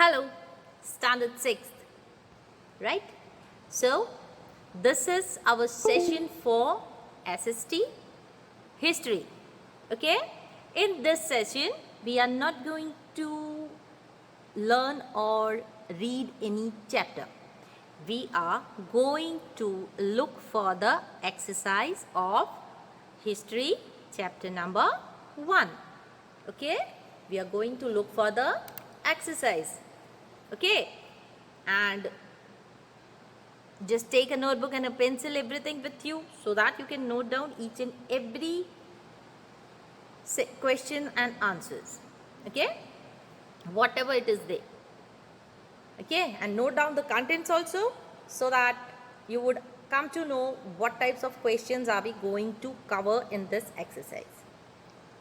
Hello, Standard 6th, right? So, this is our session for SST History, okay? In this session, we are not going to learn or read any chapter. We are going to look for the exercise of History, chapter number 1, okay? We are going to look for the exercise. Okay, and just take a notebook and a pencil, everything with you, so that you can note down each and every question and answers. Okay, whatever it is there. Okay, and note down the contents also, so that you would come to know what types of questions are we going to cover in this exercise.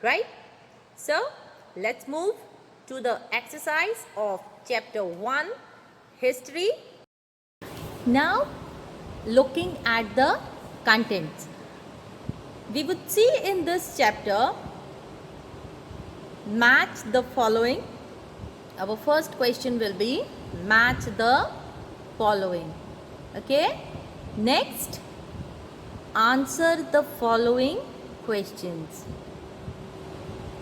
Right? So, let's move to the exercise of chapter 1, History. Now, looking at the contents, we would see in this chapter, match the following. Our first question will be match the following. Okay. Next, answer the following questions.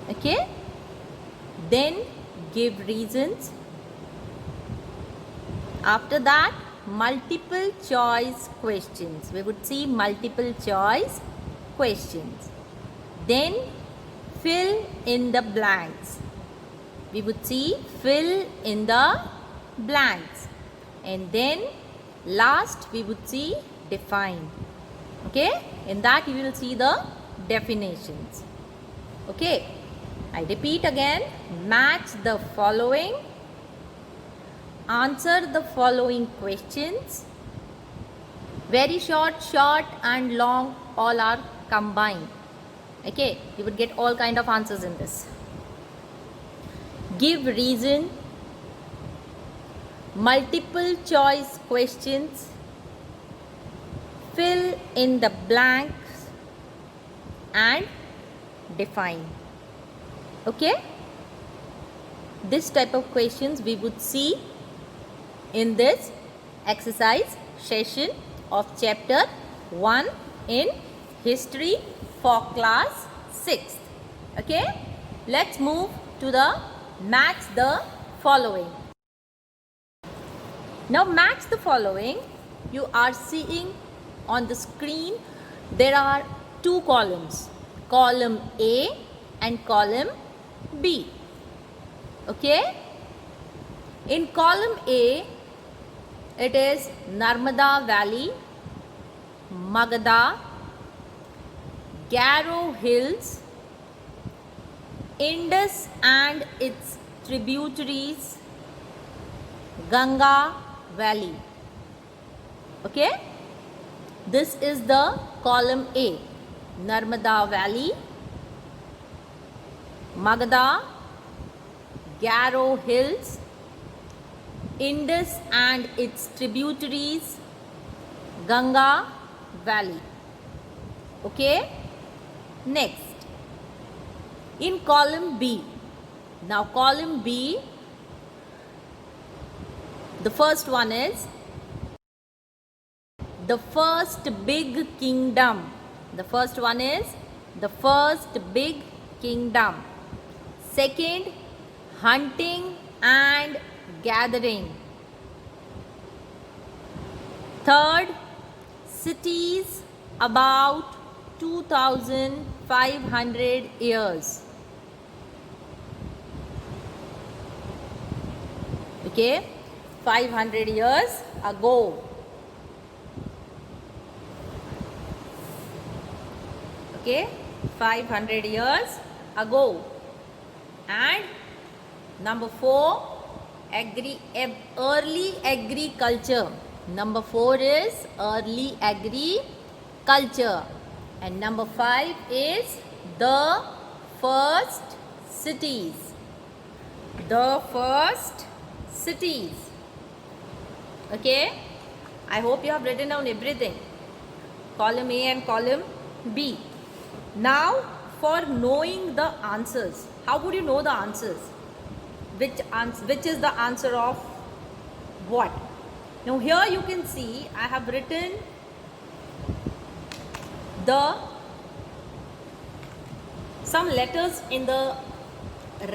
Okay. Then give reasons. After that, multiple choice questions. We would see multiple choice questions. Then fill in the blanks. We would see fill in the blanks. And then last we would see define. Okay, in that you will see the definitions. Okay, I repeat again, match the following, answer the following questions. Very short and long, all are combined. Okay, you would get all kind of answers in this. Give reason, multiple choice questions, fill in the blanks and define. Okay, this type of questions we would see in this exercise session of chapter 1 in history for class 6th. Okay, let's move to the match the following. Now match the following. You are seeing on the screen there are two columns, column A and column B. Okay, in column A it is Narmada Valley, Magadha, Garo Hills, Indus and its tributaries, Ganga Valley. Okay, this is the column A, Narmada Valley, Magadha, Garo Hills, Indus and its tributaries, Ganga Valley. Okay, next in column B. Now column B, the first one is the first big kingdom. The first one is the first big kingdom. Second, hunting and gathering. Third, cities about 2500 years. Okay, 500 years ago. Okay, 500 years ago. And number 4, early agriculture. Number 4 is early agriculture. And number 5 is the first cities. The first cities. Okay, I hope you have written down everything, column A and column B. Now for knowing the answers, how would you know the answers? which is the answer of what? Now here you can see I have written some letters in the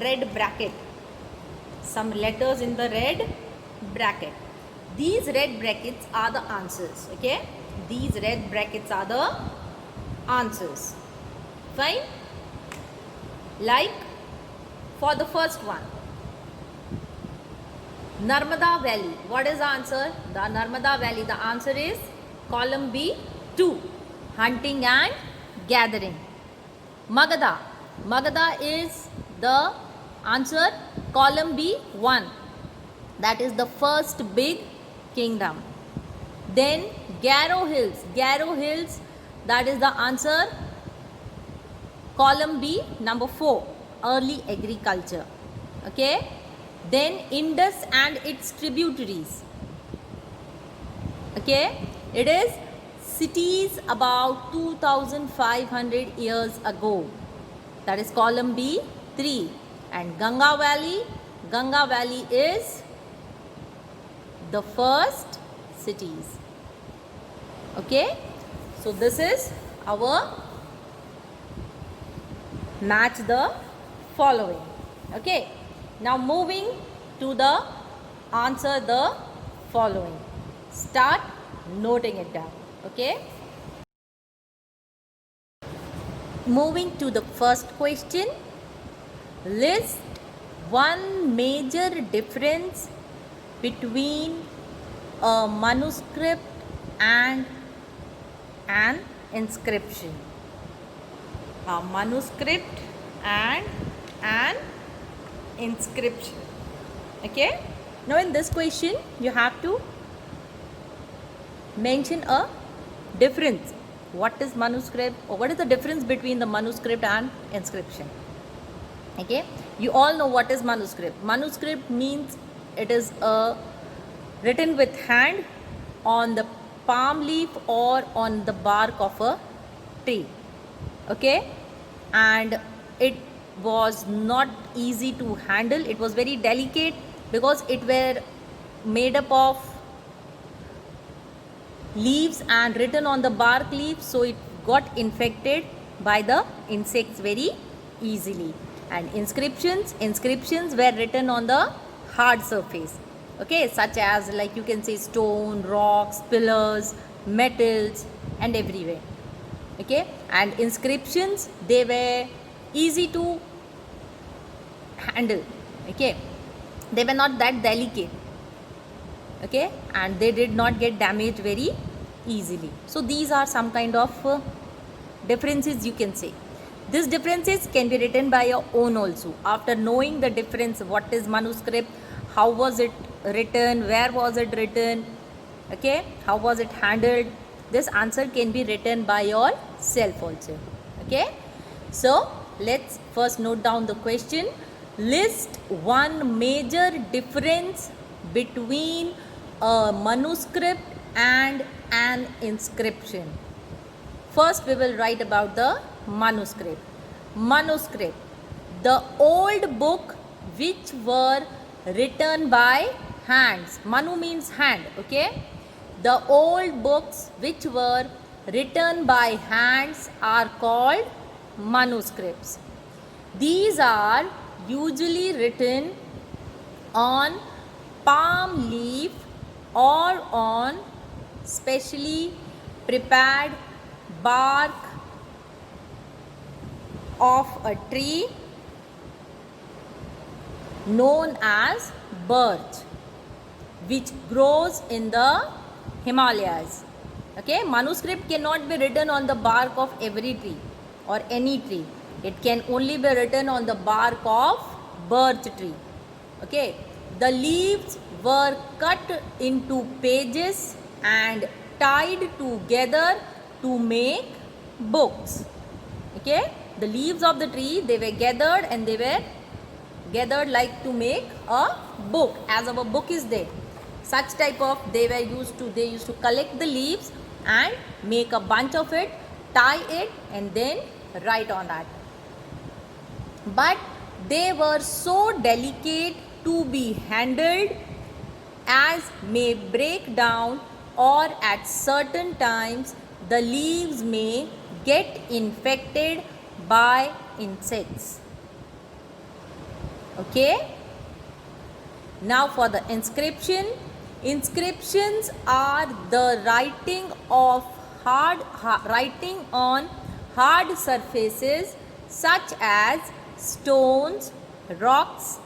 red bracket. Some letters in the red bracket. These red brackets are the answers. Okay, these red brackets are the answers. Fine. Like for the first one, Narmada Valley. What is the answer? The Narmada Valley. The answer is column B 2. Hunting and gathering. Magadha. Magadha is the answer, column B 1. That is the first big kingdom. Then Garo Hills. Garo Hills, that is the answer, column B number 4. Early agriculture. Okay. Then Indus and its tributaries. Okay. It is cities about 2500 years ago. That is column B 3. And Ganga Valley. Ganga Valley is the first cities. Okay. So this is our match the following. Okay. Now moving to the answer the following. Start noting it down. Okay. Moving to the first question. List one major difference between a manuscript and an inscription. A manuscript and an inscription. Okay. Now in this question you have to mention a difference. What is manuscript, or what is the difference between the manuscript and inscription? Okay. You all know what is manuscript. Manuscript means it is written with hand on the palm leaf or on the bark of a tree. Okay. And it was not easy to handle. It was very delicate because it were made up of leaves and written on the bark leaf, so it got infected by the insects very easily. And inscriptions were written on the hard surface. Okay, such as, like, you can say stone, rocks, pillars, metals, and everywhere. Okay, and inscriptions, they were easy to handle. Okay, they were not that delicate. Okay, and they did not get damaged very easily. So these are some kind of differences, you can say. These differences can be written by your own also. After knowing the difference, what is manuscript, how was it written, where was it written, okay, how was it handled, this answer can be written by yourself also. Okay, so let's first note down the question. List one major difference between a manuscript and an inscription. First we will write about the manuscript. Manuscript, the old book which were written by hands. Manu means hand. Okay, the old books which were written by hands are called manuscripts. These are usually written on palm leaf or on specially prepared bark of a tree known as birch, which grows in the Himalayas. Okay, manuscript cannot be written on the bark of every tree or any tree. It can only be written on the bark of birch tree. Okay, the leaves were cut into pages and tied together to make books. Okay, the leaves of the tree, they were gathered and they were gathered like to make a book, as our book is there. Such type of, they used to collect the leaves and make a bunch of it, tie it, and then write on that. But they were so delicate to be handled as may break down, or at certain times the leaves may get infected by insects. Okay? Now for the inscription. Inscriptions are the writing on hard surfaces such as stones, rocks,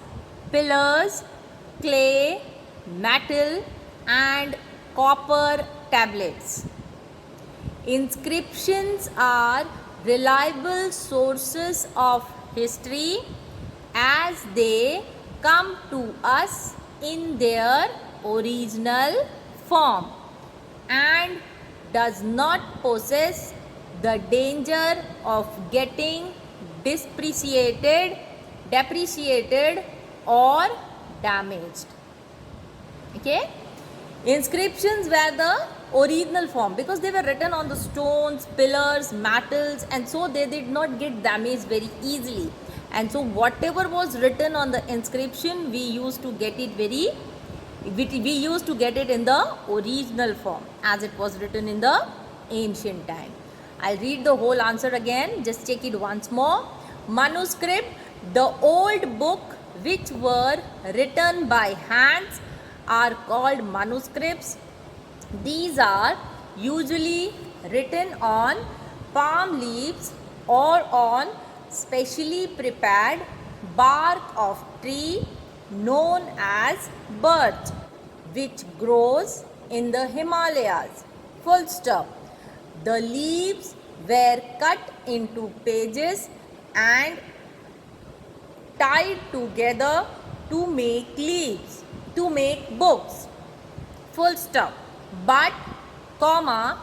pillars, clay, metal and copper tablets. Inscriptions are reliable sources of history as they come to us in their original form and does not possess the danger of getting depreciated or damaged. Okay? Inscriptions were the original form because they were written on the stones, pillars, metals, and so they did not get damaged very easily. And so whatever was written on the inscription, we used to get it in the original form as it was written in the ancient time. I'll read the whole answer again. Just check it once more. Manuscript, the old book which were written by hands are called manuscripts. These are usually written on palm leaves or on specially prepared bark of tree known as birch, which grows in the Himalayas. Full stop. The leaves were cut into pages and tied together to make books. Full stop. But, comma,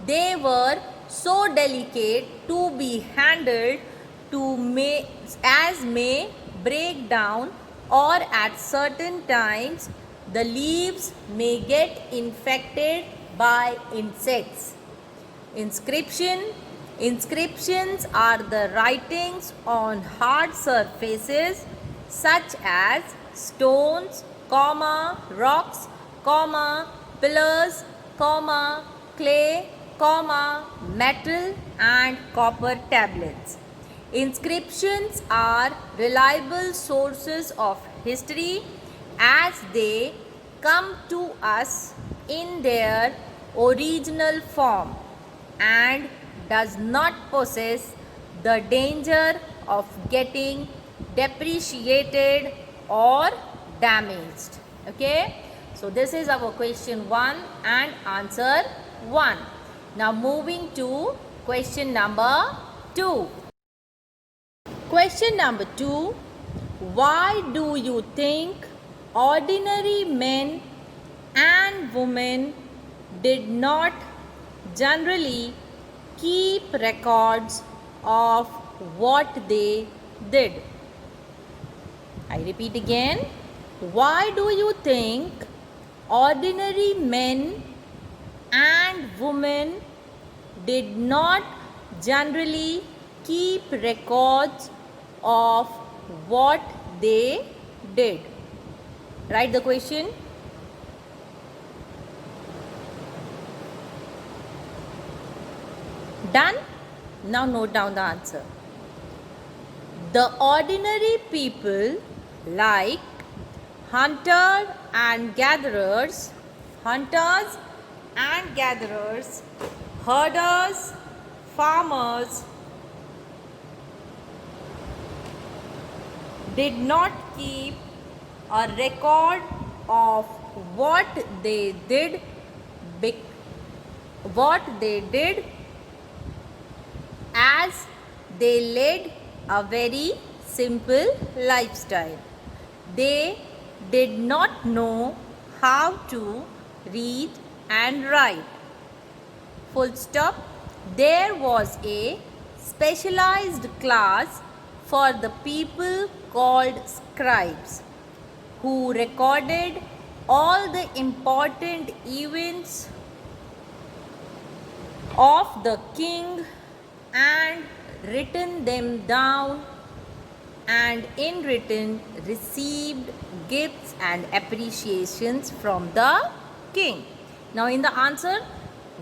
they were so delicate to be handled as may break down, or at certain times the leaves may get infected by insects. Inscriptions are the writings on hard surfaces such as stones, comma, rocks, comma, pillars, comma, clay, comma, metal and copper tablets. Inscriptions are reliable sources of history as they come to us in their original form and does not possess the danger of getting depreciated or damaged. Okay? So this is our question 1 and answer 1. Now moving to question number 2. Question number 2. Why do you think ordinary men and women did not generally keep records of what they did? I repeat again. Why do you think ordinary men and women did not generally keep records of what they did? Write the question. Done? Now note down the answer. The ordinary people like hunters and gatherers, herders, farmers did not keep a record of what they did as they led a very simple lifestyle. They did not know how to read and write. Full stop. There was a specialized class for the people called scribes who recorded all the important events of the king and written them down and in return received gifts and appreciations from the king. Now in the answer,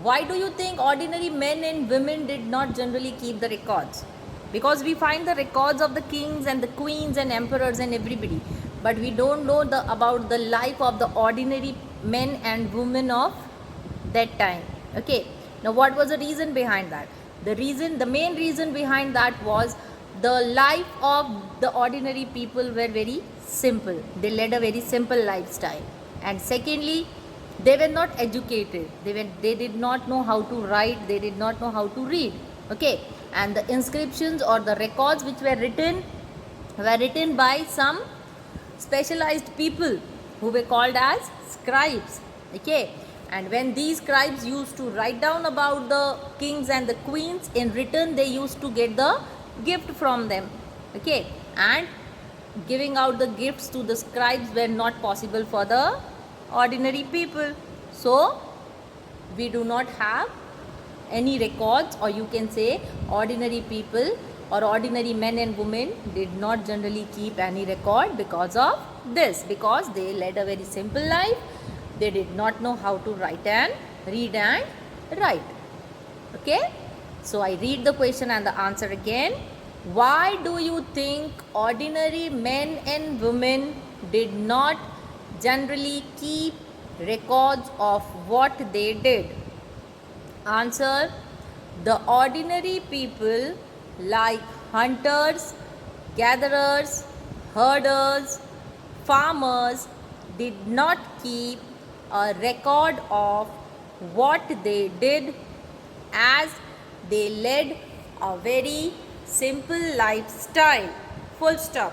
why do you think ordinary men and women did not generally keep the records? Because we find the records of the kings and the queens and emperors and everybody, but we don't know about the life of the ordinary men and women of that time. Okay, now what was the reason behind that? The main reason behind that was the life of the ordinary people were very simple. They led a very simple lifestyle. And secondly, they were not educated. They did not know how to write. They did not know how to read. Okay, and the inscriptions or the records which were written by some specialized people who were called as scribes. Okay, and when these scribes used to write down about the kings and the queens, in return they used to get the gift from them. Okay, and giving out the gifts to the scribes were not possible for the ordinary people. So we do not have any records, or you can say ordinary people or ordinary men and women did not generally keep any record because of this, because they led a very simple life. They did not know how to write and read and write. Okay, so I read the question and the answer again. Why do you think ordinary men and women did not generally keep records of what they did? Answer: the ordinary people like hunters, gatherers, herders, farmers did not keep a record of what they did, as they led a very simple lifestyle. Full stop.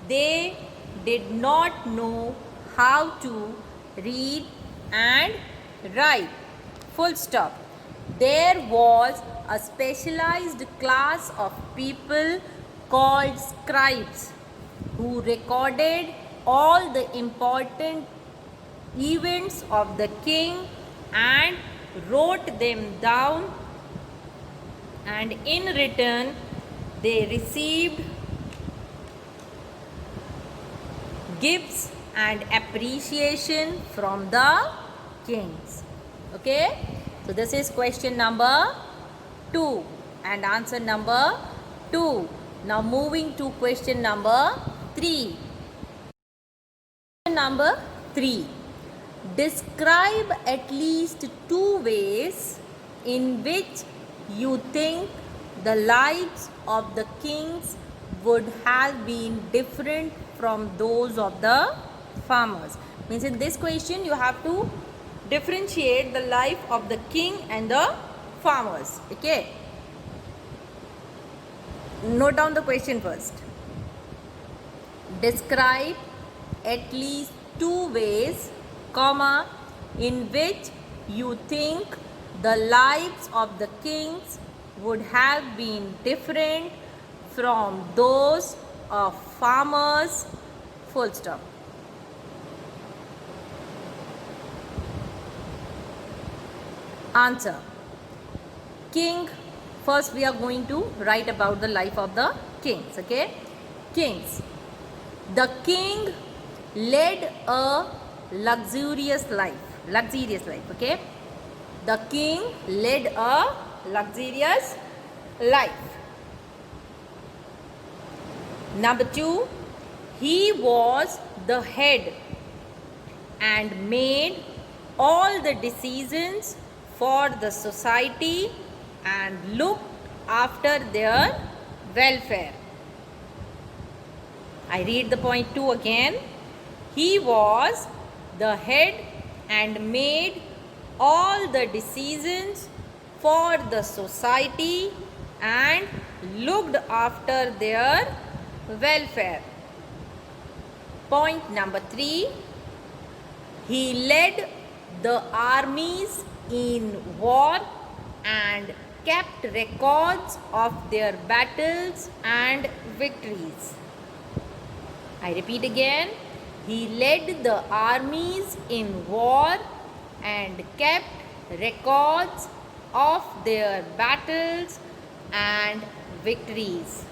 They did not know how to read and write. Full stop. There was a specialized class of people called scribes who recorded all the important events of the king and wrote them down, and in return they received gifts and appreciation from the kings. Okay, so this is question number 2 and answer number 2. Now moving to question number 3. Number 3. Describe at least 2 ways in which you think the lives of the kings would have been different from those of the farmers. Means in this question you have to differentiate the life of the king and the farmers. Okay, note down the question first. Describe at least 2 ways, comma, in which you think the lives of the kings would have been different from those of farmers. Full stop. Answer. King. First we are going to write about the life of the kings. Okay, kings. The king led a luxurious life. Okay, the king led a luxurious life. Number 2, he was the head and made all the decisions for the society and looked after their welfare. I read the point 2 again. He was the head and made all the decisions for the society and looked after their welfare. Point number 3. He led the armies in war and kept records of their battles and victories. I repeat again. He led the armies in war and kept records of their battles and victories.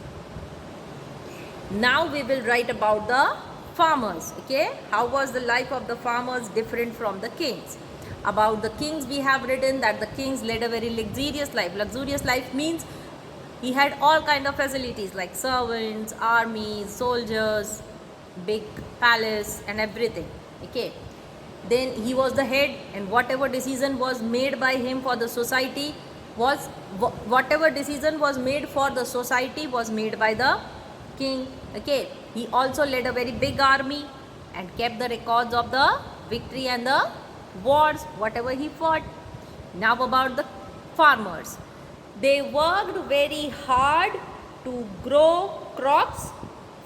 Now we will write about the farmers. Okay, how was the life of the farmers different from the kings? About the kings we have written that the kings led a very luxurious life. Luxurious life means he had all kind of facilities like servants, armies, soldiers, big palace and everything. Okay, then he was the head, and whatever decision was made by him for the society was whatever decision was made for the society was made by the king. Okay, he also led a very big army and kept the records of the victory and the wars whatever he fought. Now about the farmers, they worked very hard to grow crops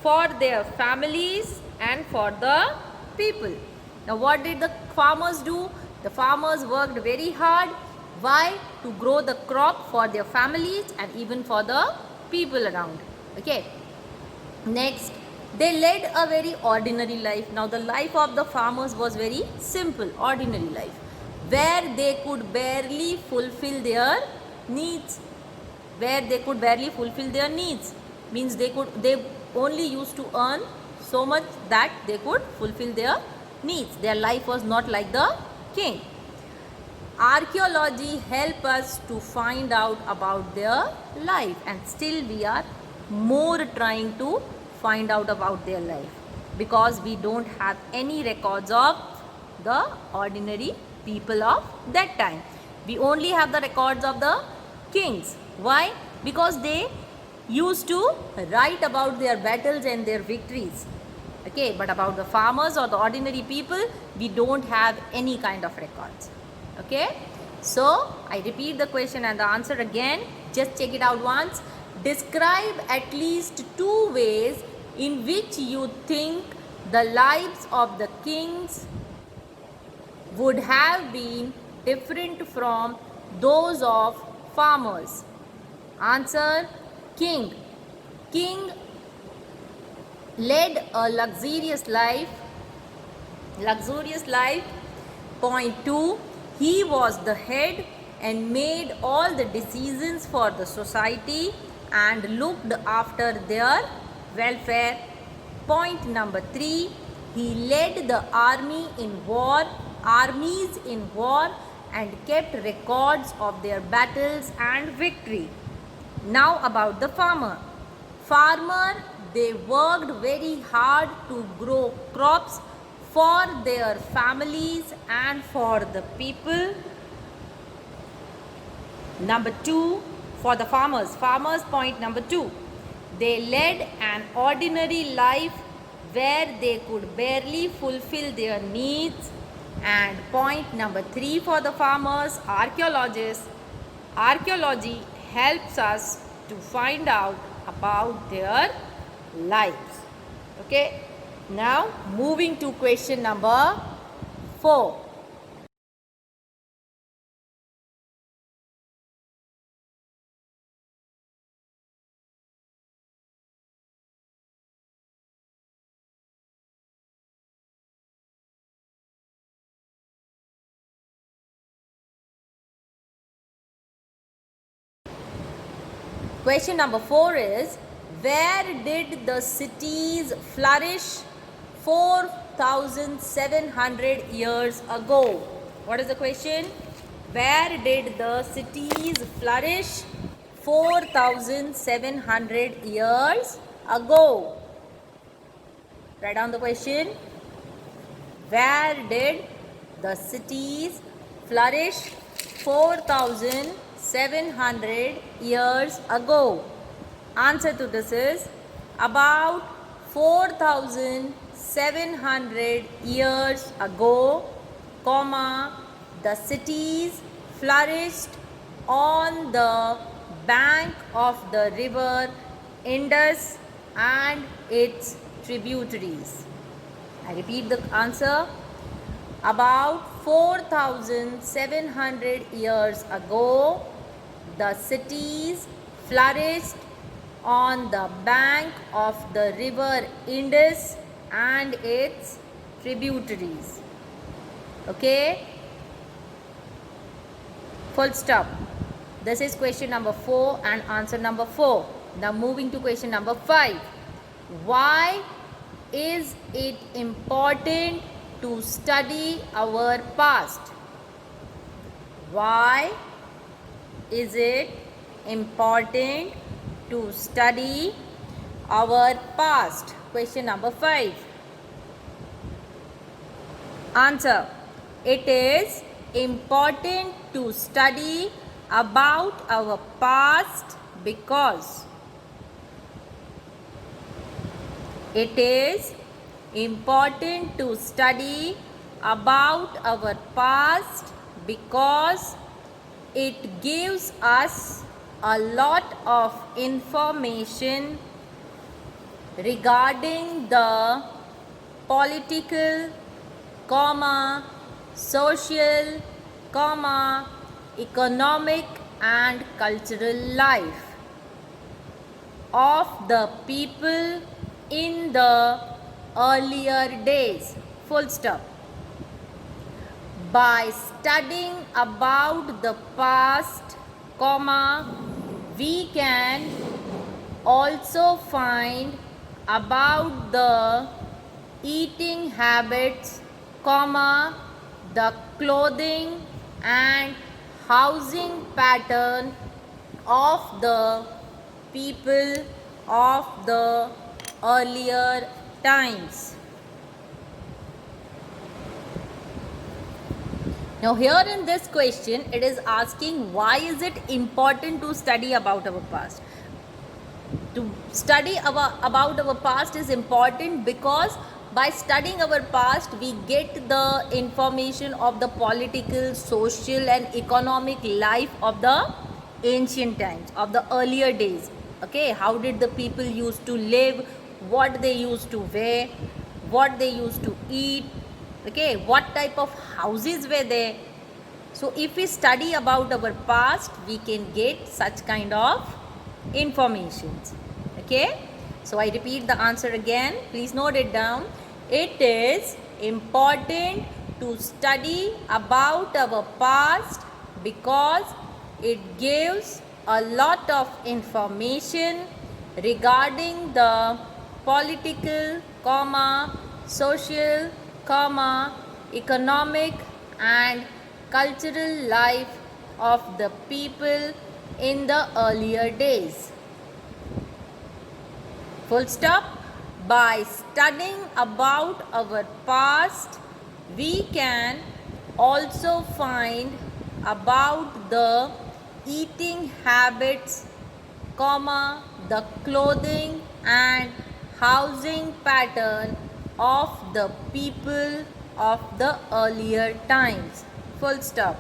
for their families and for the people. Now what did the farmers do? The farmers worked very hard. Why? To grow the crop for their families and even for the people around. Okay. Next, they led a very ordinary life. Now the life of the farmers was very simple, ordinary life, where they could barely fulfill their needs. Means they only used to earn so much that they could fulfill their needs. Their life was not like the king. Archaeology help us to find out about their life, and still we are more trying to find out about their life because we don't have any records of the ordinary people of that time. We only have the records of the kings. Why? Because they used to write about their battles and their victories. Okay, but about the farmers or the ordinary people, we don't have any kind of records. Okay, so I repeat the question and the answer again. Just check it out once. Describe at least 2 ways in which you think the lives of the kings would have been different from those of farmers. Answer: king. King led a luxurious life. Point 2, he was the head and made all the decisions for the society and looked after their welfare. Point number 3, he led the armies in war and kept records of their battles and victory. Now about the farmer. They worked very hard to grow crops for their families and for the people. Number 2, for the farmers, point number 2, they led an ordinary life where they could barely fulfill their needs. And point number 3, for the farmers, archaeology helps us to find out about their lives. Okay, now moving to question number 4. Question number 4 is, where did the cities flourish 4,700 years ago? What is the question? Where did the cities flourish 4,700 years ago? Write down the question. Where did the cities flourish 4,700 years ago? Answer to this is about 4,700 years ago, the cities flourished on the bank of the river Indus and its tributaries. I repeat the answer. About 4,700 years ago, the cities flourished on the bank of the river Indus and its tributaries. Okay? Full stop. This is question number 4 and answer number 4. Now moving to question number 5. Why is it important to study our past? Why is it important to study our past? Question number 5. Answer. It is important to study about our past because it is important to study about our past because it gives us a lot of information regarding the political, social, economic and cultural life of the people in the earlier days. Full stop. By studying about the past, we can also find about the eating habits, the clothing and housing pattern of the people of the earlier times. Now here in this question, it is asking why is it important to study about our past. To study about our past is important because by studying our past, we get the information of the political, social and economic life of the ancient times, of the earlier days. Okay, how did the people used to live, what they used to wear, what they used to eat, okay, what type of houses were there. So if we study about our past, we can get such kind of informations. Okay, so I repeat the answer again, please note it down. It is important to study about our past because it gives a lot of information regarding the political, social, economic and cultural life of the people in the earlier days. Full stop. By studying about our past, we can also find about the eating habits, the clothing and housing pattern of the people of the earlier times. Full stop.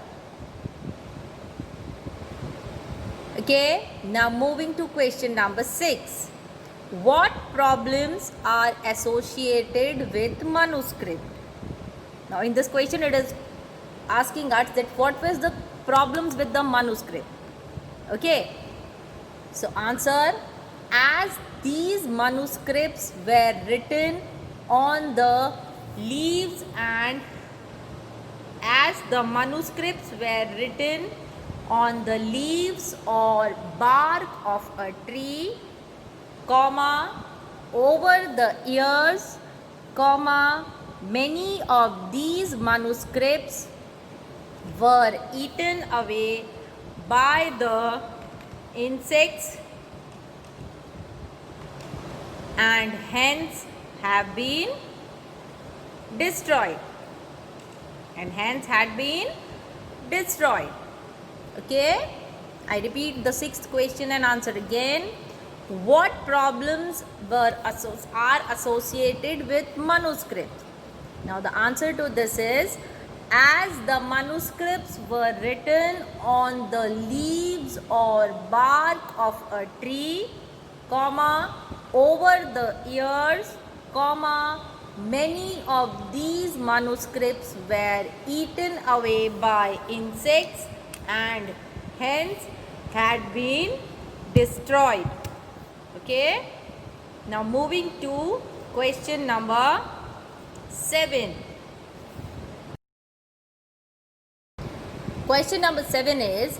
Okay, now moving to question number 6. What problems are associated with manuscript? Now in this question it is asking us that what was the problems with the manuscript. Okay, so answer, as these manuscripts were written on the leaves and as the manuscripts were written on the leaves or bark of a tree, over the years, many of these manuscripts were eaten away by the insects and hence have been destroyed. Okay, I repeat the 6th question and answer again. What problems are associated with manuscripts? Now the answer to this is, as the manuscripts were written on the leaves or bark of a tree, over the years, many of these manuscripts were eaten away by insects and hence had been destroyed. Okay, now moving to question number 7. Question number 7 is,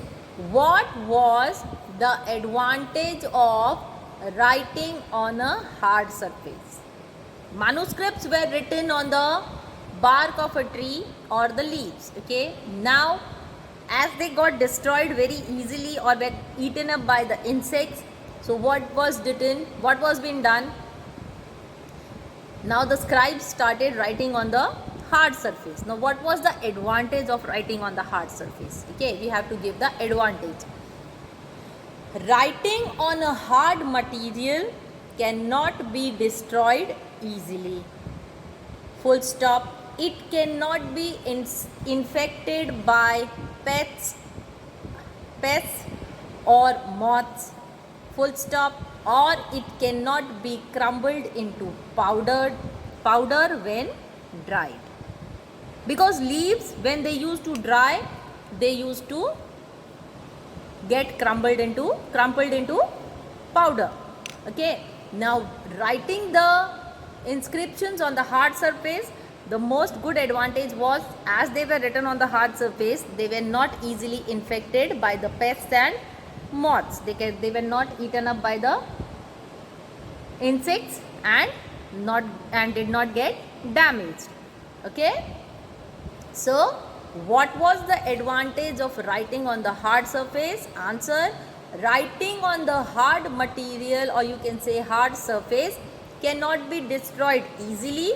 what was the advantage of writing on a hard surface. Manuscripts were written on the bark of a tree or the leaves. Okay, now as they got destroyed very easily or were eaten up by the insects, so what was being done? Now the scribes started writing on the hard surface. Now what was the advantage of writing on the hard surface? Okay, we have to give the advantage. Writing on a hard material cannot be destroyed easily. Full stop. It cannot be infected by pests or moths. Full stop. Or it cannot be crumbled into powder when dried. Because leaves, when they used to dry, they used to get crumpled into powder. Okay, now writing the inscriptions on the hard surface, the most good advantage was, as they were written on the hard surface, they were not easily infected by the pests and moths. They were not eaten up by the insects and did not get damaged. Okay, so what was the advantage of writing on the hard surface? Answer: writing on the hard material, or you can say hard surface, cannot be destroyed easily.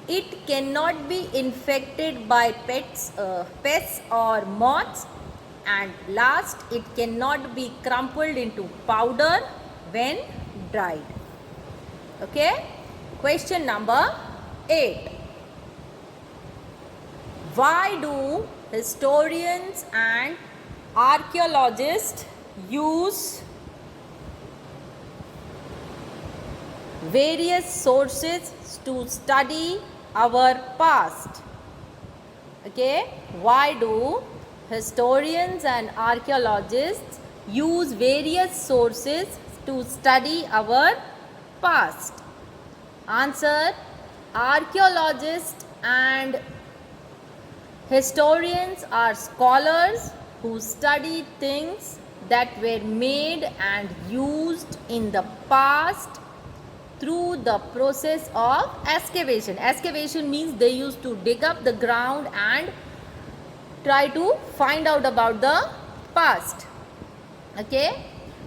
It cannot be infected by pests or moths. And last, it cannot be crumpled into powder when dried. Okay. Question number 8. Why do historians and archaeologists use various sources to study our past? Okay, why do historians and archaeologists use various sources to study our past? Answer: archaeologists and historians are scholars who study things that were made and used in the past through the process of excavation. Excavation means they used to dig up the ground and try to find out about the past. Okay,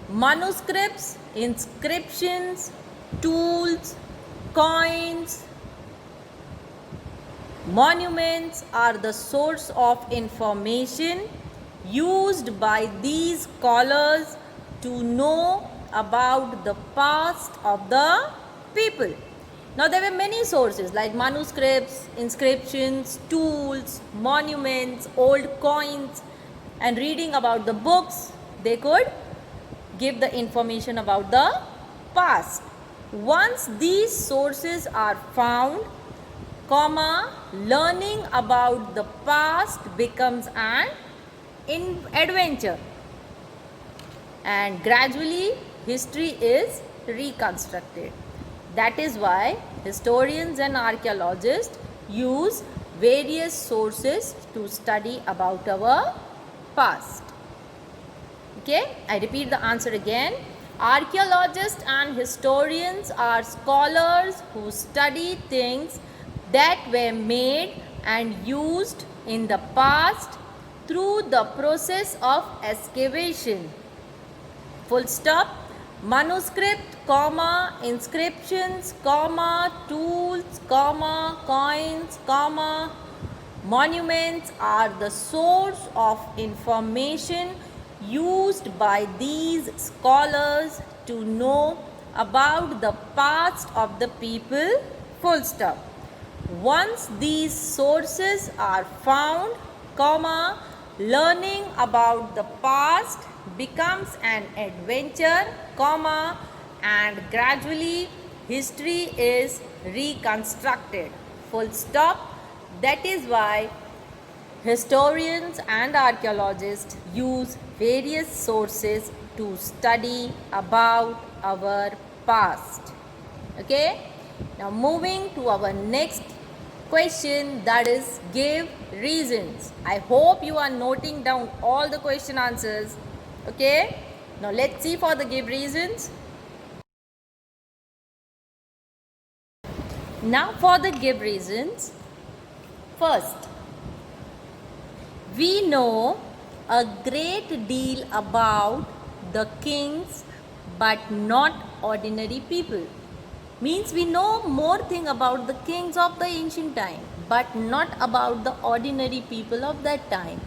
manuscripts, inscriptions, tools, coins, monuments are the source of information used by these scholars to know about the past of the people. Now there were many sources like manuscripts, inscriptions, tools, monuments, old coins, and reading about the books. They could give the information about the past. Once these sources are found, learning about the past becomes an adventure, and gradually history is reconstructed. That is why historians and archaeologists use various sources to study about our past. Okay, I repeat the answer again. Archaeologists and historians are scholars who study things that were made and used in the past through the process of excavation. Full stop. Manuscript, inscriptions, tools, coins, monuments are the source of information used by these scholars to know about the past of the people. Full stop. Once these sources are found, learning about the past becomes an adventure, and gradually history is reconstructed. Full stop. That is why historians and archaeologists use various sources to study about our past. Okay. Now moving to our next question, that is give reasons. I hope you are noting down all the question answers. Okay. Now let's see for the give reasons. Now for the give reasons. First, we know a great deal about the kings but not ordinary people. Means we know more thing about the kings of the ancient time but not about the ordinary people of that time.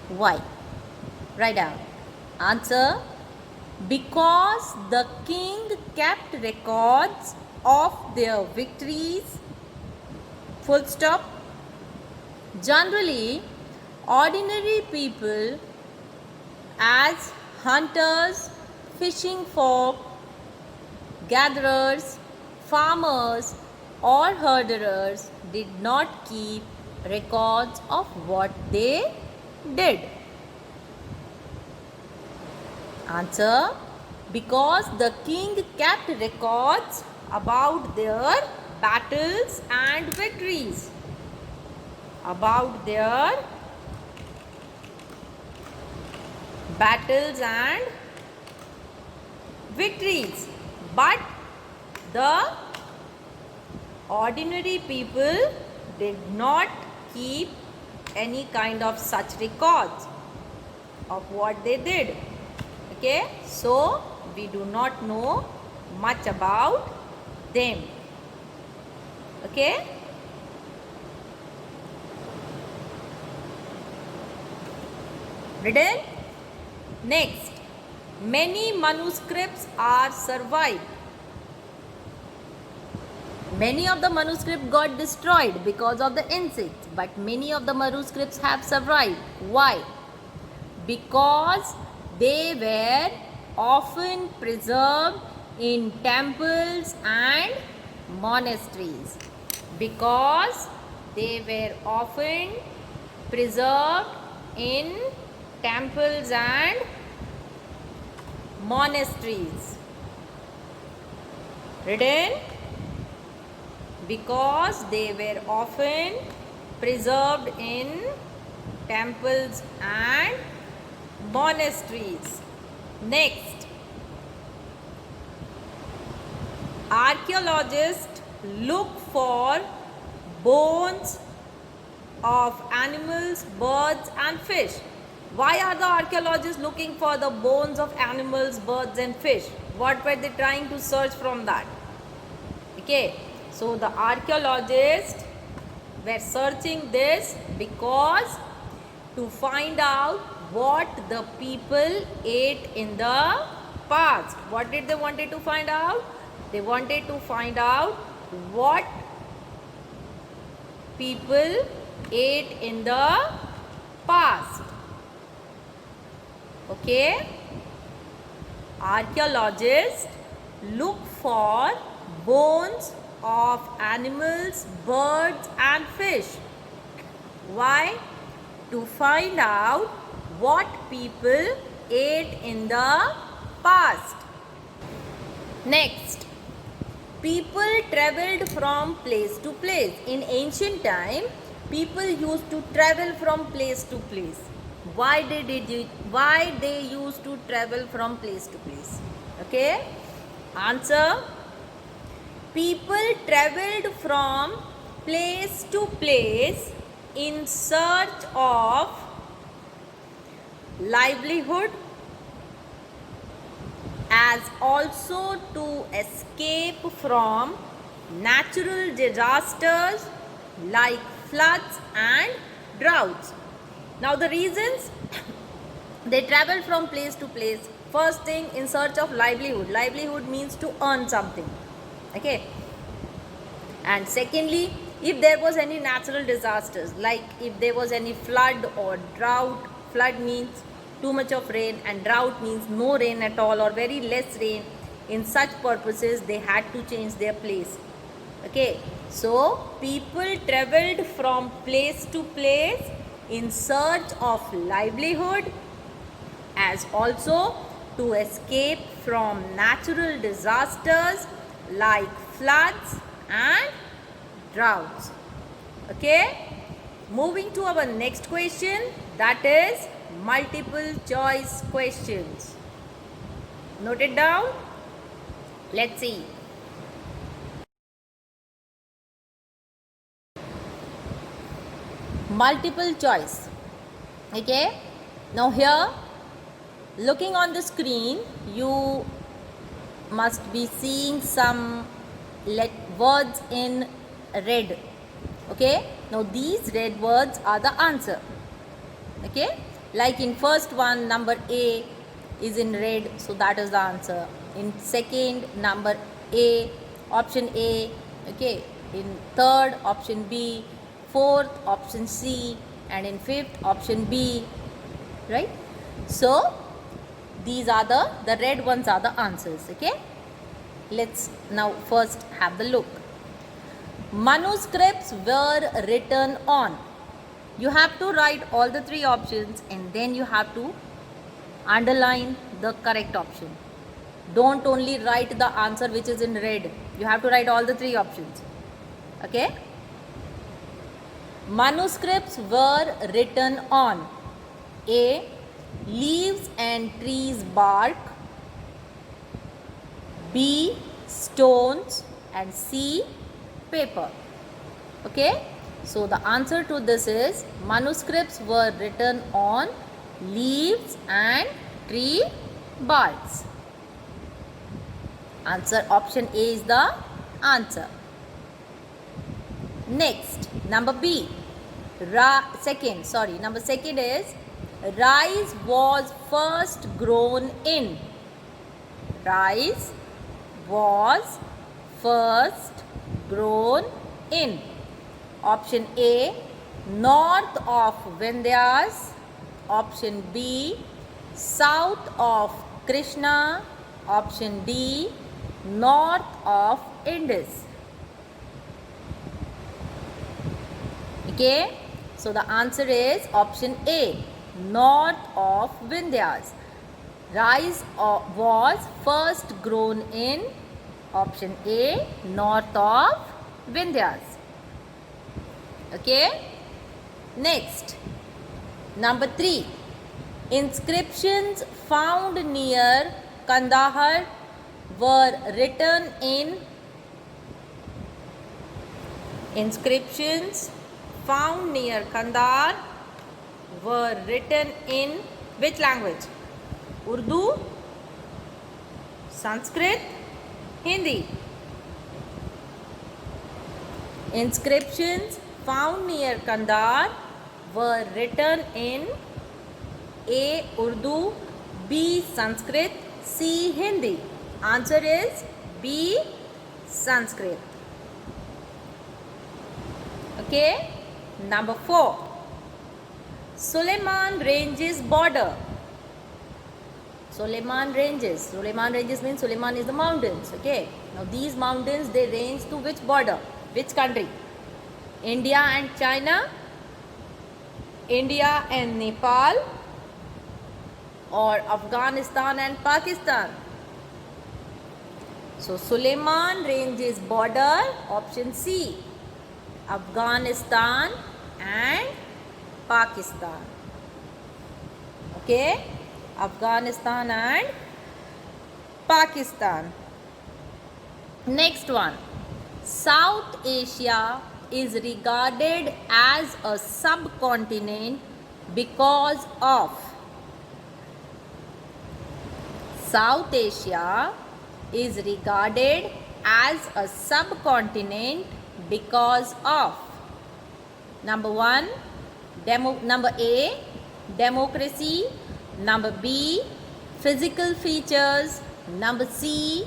Why? Write down. Answer: because the king kept records of their victories. Full stop. Generally, ordinary people as hunters, fishing folk, gatherers, farmers or herders did not keep records of what they did. Answer: because the king kept records about their battles and victories. About their battles and victories. But the ordinary people did not keep any kind of such records of what they did. Okay, so we do not know much about them. Okay. Written? Next, many manuscripts are survived. Many of the manuscripts got destroyed because of the insects, but many of the manuscripts have survived. Why? Because they were often preserved in temples and monasteries. Because they were often preserved in temples and monasteries. Written? Because they were often preserved in temples and monasteries. Next, archaeologists look for bones of animals, birds and fish. Why are the archaeologists looking for the bones of animals, birds and fish? What were they trying to search from that? Okay, so the archaeologists were searching this because to find out what the people ate in the past. What did they wanted to find out? They wanted to find out what people ate in the past. Okay, archaeologists look for bones of animals, birds and fish. Why? To find out what people ate in the past. Next, people traveled from place to place. In ancient time, people used to travel from place to place. Why they used to travel from place to place? Okay, answer: people traveled from place to place in search of livelihood, as also to escape from natural disasters like floods and droughts. Now the reasons they travel from place to place. First thing, in search of livelihood. Livelihood means to earn something. Okay. And secondly, if there was any natural disasters, like if there was any flood or drought. Flood means too much of rain and drought means no rain at all or very less rain. In such purposes, they had to change their place. Okay. So people traveled from place to place in search of livelihood, as also to escape from natural disasters like floods and droughts. Okay, moving to our next question, that is multiple choice questions. Note it down. Let's see. multiple choice. Okay, now here, looking on the screen, you must be seeing some words in red. Okay, now these red words are the answer. Okay, like in first one, number A is in red, so that is the answer. In second, number A, option A. Okay, in third, option B. Fourth, option C. And in fifth, option B. Right? So these are the red ones are the answers. Okay, let's now first have the look. Manuscripts were written on. You have to write all the three options and then you have to underline the correct option. Don't only write the answer which is in red. You have to write all the three options. Okay? Manuscripts were written on A. Leaves and trees bark, B. Stones, and C. Paper. Okay? So the answer to this is manuscripts were written on leaves and tree barks. Answer option A is the answer. Next, number B. Number second is rice was first grown in. Rice was first grown in. Option A, north of Vindhyas. Option B, south of Krishna. Option D, north of Indus. Okay, so the answer is option A, north of Vindhyas. Rice was first grown in option A, north of Vindhyas. Okay, next, number 3. Inscriptions found near Kandahar were written in. Inscriptions found near Kandahar were written in which language? Urdu, Sanskrit, Hindi. Inscriptions found near Kandahar were written in A. Urdu, B. Sanskrit, C. Hindi. Answer is B. Sanskrit. Okay. Number 4. Suleiman Ranges border. Suleiman Ranges. Suleiman Ranges means Suleiman is the mountains. Okay. Now these mountains, they range to which border? Which country? India and China, India and Nepal, or Afghanistan and Pakistan? So Suleiman Ranges border, option C, Afghanistan and Pakistan. Okay, Afghanistan and Pakistan. Next one, South Asia is regarded as a subcontinent because of. South Asia is regarded as a subcontinent because of. Number 1, number A, democracy. Number B, physical features. Number C,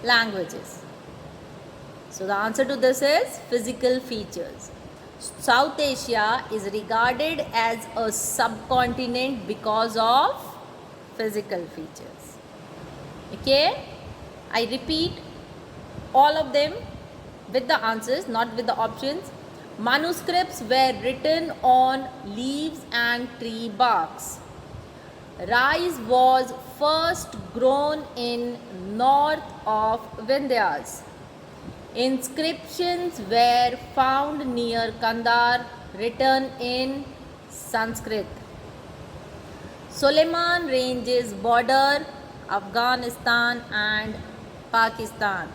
languages. So the answer to this is physical features. South Asia is regarded as a subcontinent because of physical features. Okay, I repeat all of them with the answers, not with the options. Manuscripts were written on leaves and tree barks. Rice was first grown in north of Vindhyas. Inscriptions were found near Kandahar, written in Sanskrit. Suleiman Ranges border Afghanistan and Pakistan.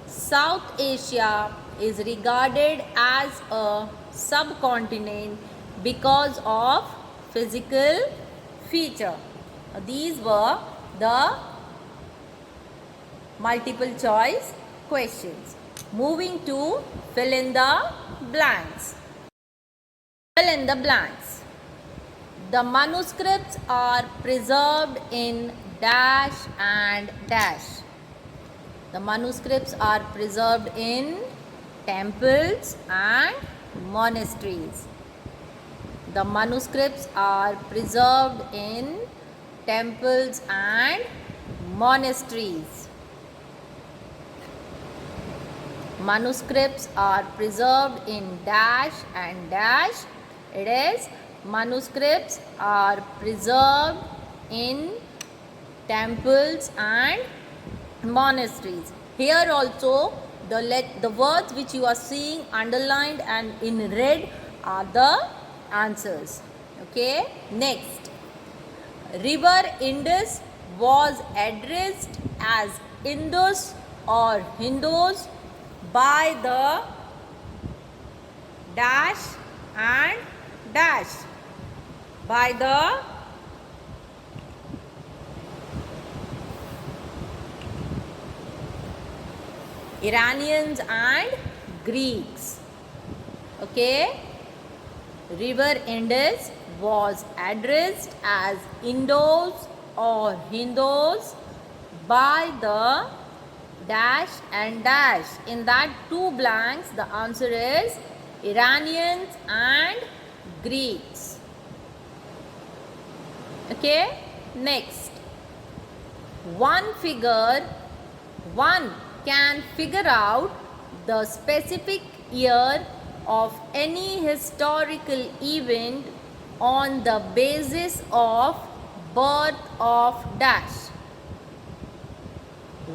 South Asia is regarded as a subcontinent because of physical feature? These were the multiple choice questions. Moving to fill in the blanks. Fill in the blanks. The manuscripts are preserved in dash and dash. The manuscripts are preserved in temples and monasteries. The manuscripts are preserved in temples and monasteries. Manuscripts are preserved in dash and dash. It is manuscripts are preserved in temples and monasteries. Here also the words which you are seeing underlined and in red are the answers. Okay, next. River Indus was addressed as Indus or Hindus by the dash and dash. By the Iranians and Greeks. Okay, River Indus was addressed as Indus or Hindus by the dash and dash. In that two blanks, the answer is Iranians and Greeks. Okay, next. One can figure out the specific year of any historical event on the basis of birth of dash.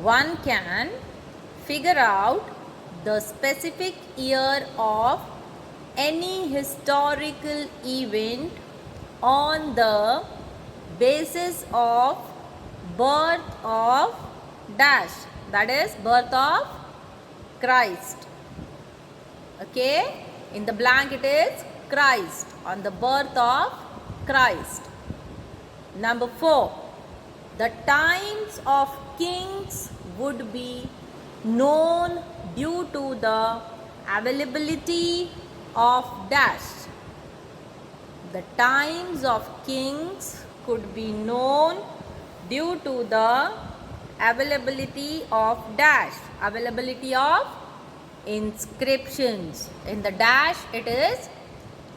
One can figure out the specific year of any historical event on the basis of birth of dash, that is birth of Christ. Okay, in the blank it is Christ, on the birth of Christ. Number 4, the times of kings would be known due to the availability of dash. The times of kings could be known due to the availability of dash, availability of inscriptions. In the dash it is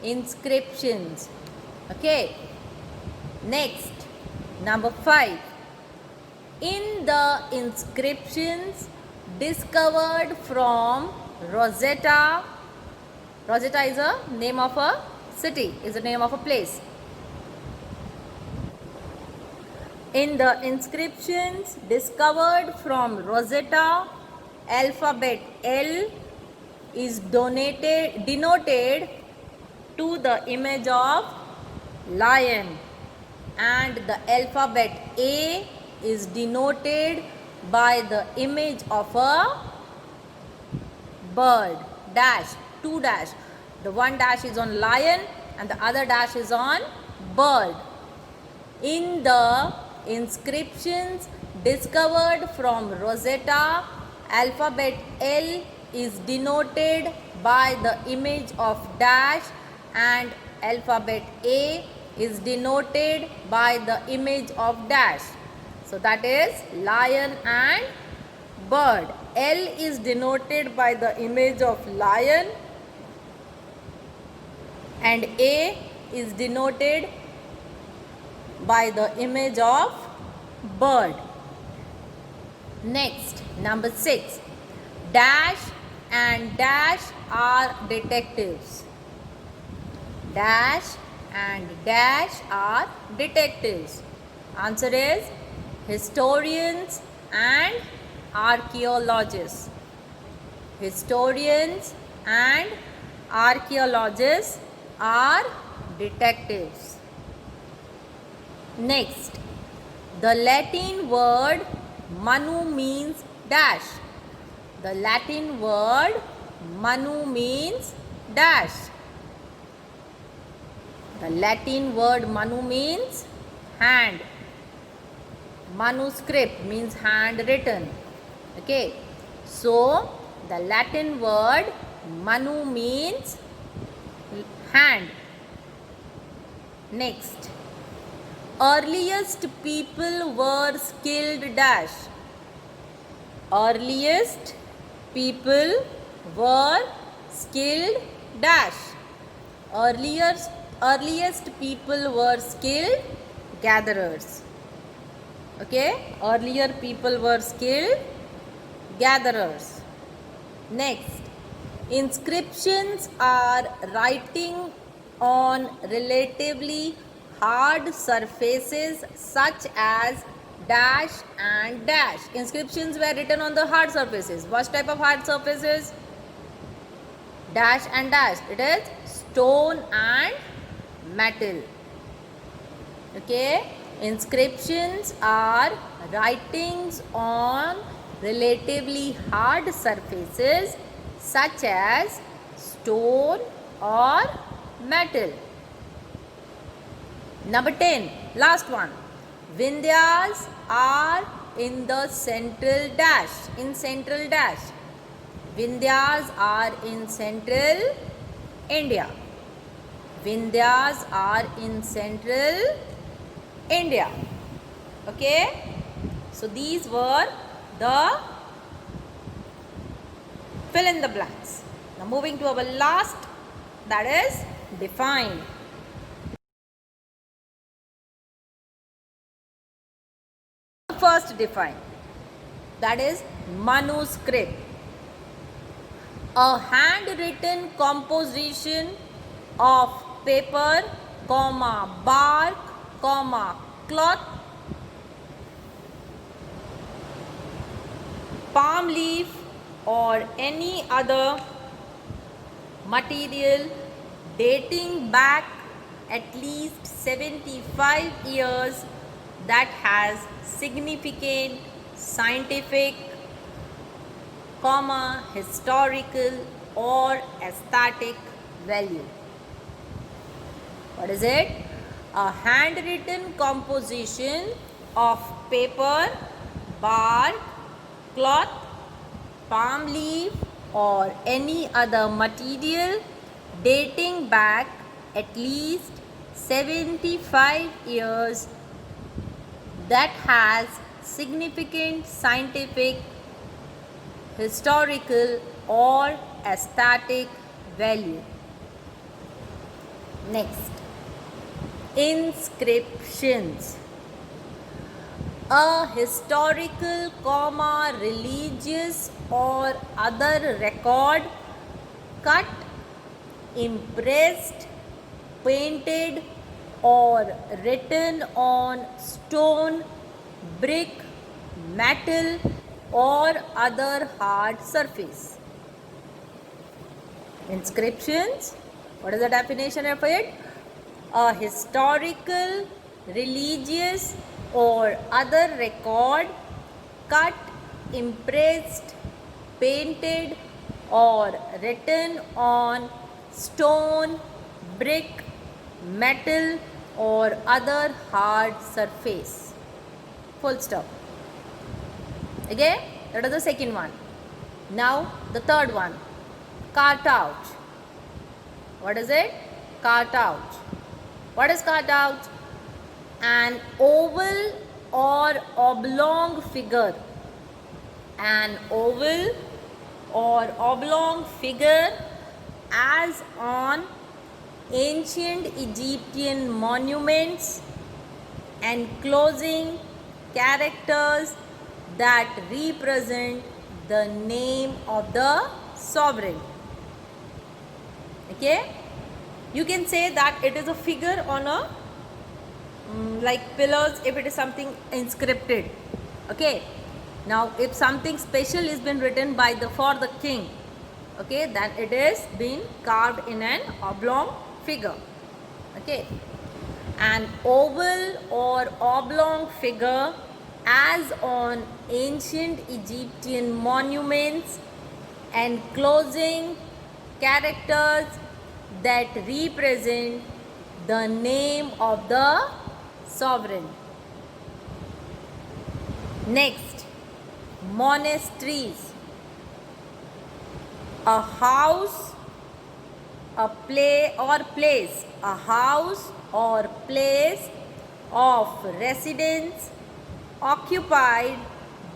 inscriptions. Okay, next, number 5. In the inscriptions discovered from Rosetta, Rosetta is a name of a city, is the name of a place. In the inscriptions discovered from Rosetta, alphabet L is denoted to the image of lion, and the alphabet A is denoted by the image of a bird. Dash, two dash. The one dash is on lion and the other dash is on bird. In the inscriptions discovered from Rosetta, alphabet L is denoted by the image of dash and alphabet A is denoted by the image of dash. So that is lion and bird. L is denoted by the image of lion and A is denoted by the image of bird. Next, number 6. Dash and dash are detectives. Dash and dash are detectives. Answer is historians and archaeologists. Historians and archaeologists are detectives. Next, the Latin word manu means dash. The Latin word manu means dash. The Latin word manu means hand. Manuscript means handwritten. Okay. So the Latin word manu means hand. Next. Earliest people were skilled dash. Earliest people were skilled dash. Earliest people were skilled gatherers. Okay, earlier people were skilled gatherers. Next, inscriptions are writing on relatively hard surfaces such as dash and dash. Inscriptions were written on the hard surfaces. What type of hard surfaces? Dash and dash. It is stone and metal. Okay. Inscriptions are writings on relatively hard surfaces such as stone or metal. Number 10, last one. Vindhyas are in the central dash. In central dash. Vindhyas are in central India. Vindhyas are in central India. Okay. So these were the fill in the blanks. Now moving to our last, that is define. First define, that is manuscript. A handwritten composition of paper, bark, cloth, palm leaf or any other material dating back at least 75 years that has significant scientific, historical or aesthetic value. What is it? A handwritten composition of paper, bark, cloth, palm leaf or any other material dating back at least 75 years that has significant scientific, historical or aesthetic value. Next, inscriptions. A historical, religious or other record cut, impressed, painted or written on stone, brick, metal or other hard surface. Inscriptions, what is the definition of it? A historical, religious or other record cut, impressed, painted or written on stone, brick, metal or other hard surface. Full stop. Okay, that is the second one. Now the third one, cut out. What is it? Cut out. What is cut out? An oval or oblong figure. An oval or oblong figure as on ancient Egyptian monuments enclosing characters that represent the name of the sovereign. Okay, you can say that it is a figure on a like pillars if it is something inscripted. Okay, now if something special is been written by for the king, okay, then it is been carved in an oblong figure. Okay, an oval or oblong figure as on ancient Egyptian monuments enclosing characters that represent the name of the sovereign. Next, monasteries. A house, a play or place, a house or place of residence occupied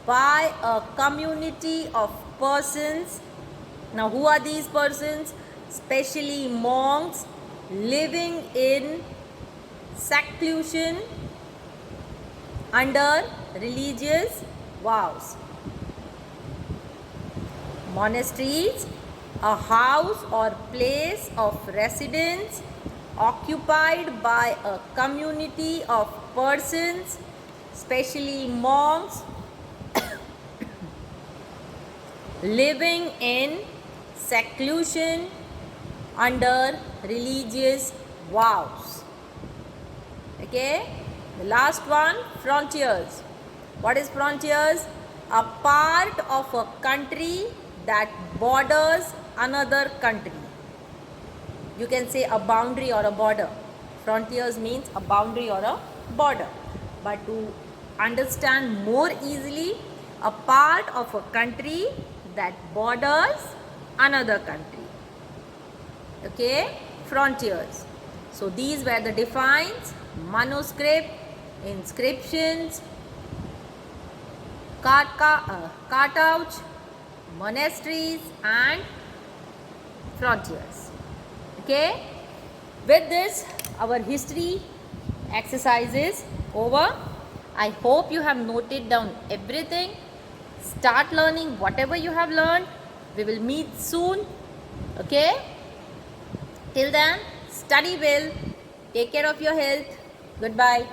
by a community of persons. Now, who are these persons? Especially monks living in seclusion under religious vows. Monasteries, a house or place of residence occupied by a community of persons, especially monks, living in seclusion under religious vows. Okay, the last one, frontiers. What is frontiers? A part of a country that borders another country. You can say a boundary or a border. Frontiers means a boundary or a border. But to understand more easily, a part of a country that borders another country. Okay, frontiers. So these were the defines: manuscript, inscriptions, cartouch, monasteries and frontiers. Okay, with this our history exercise is over. I hope you have noted down everything. Start learning whatever you have learned. We will meet soon. Okay, till then, study well, take care of your health. Goodbye.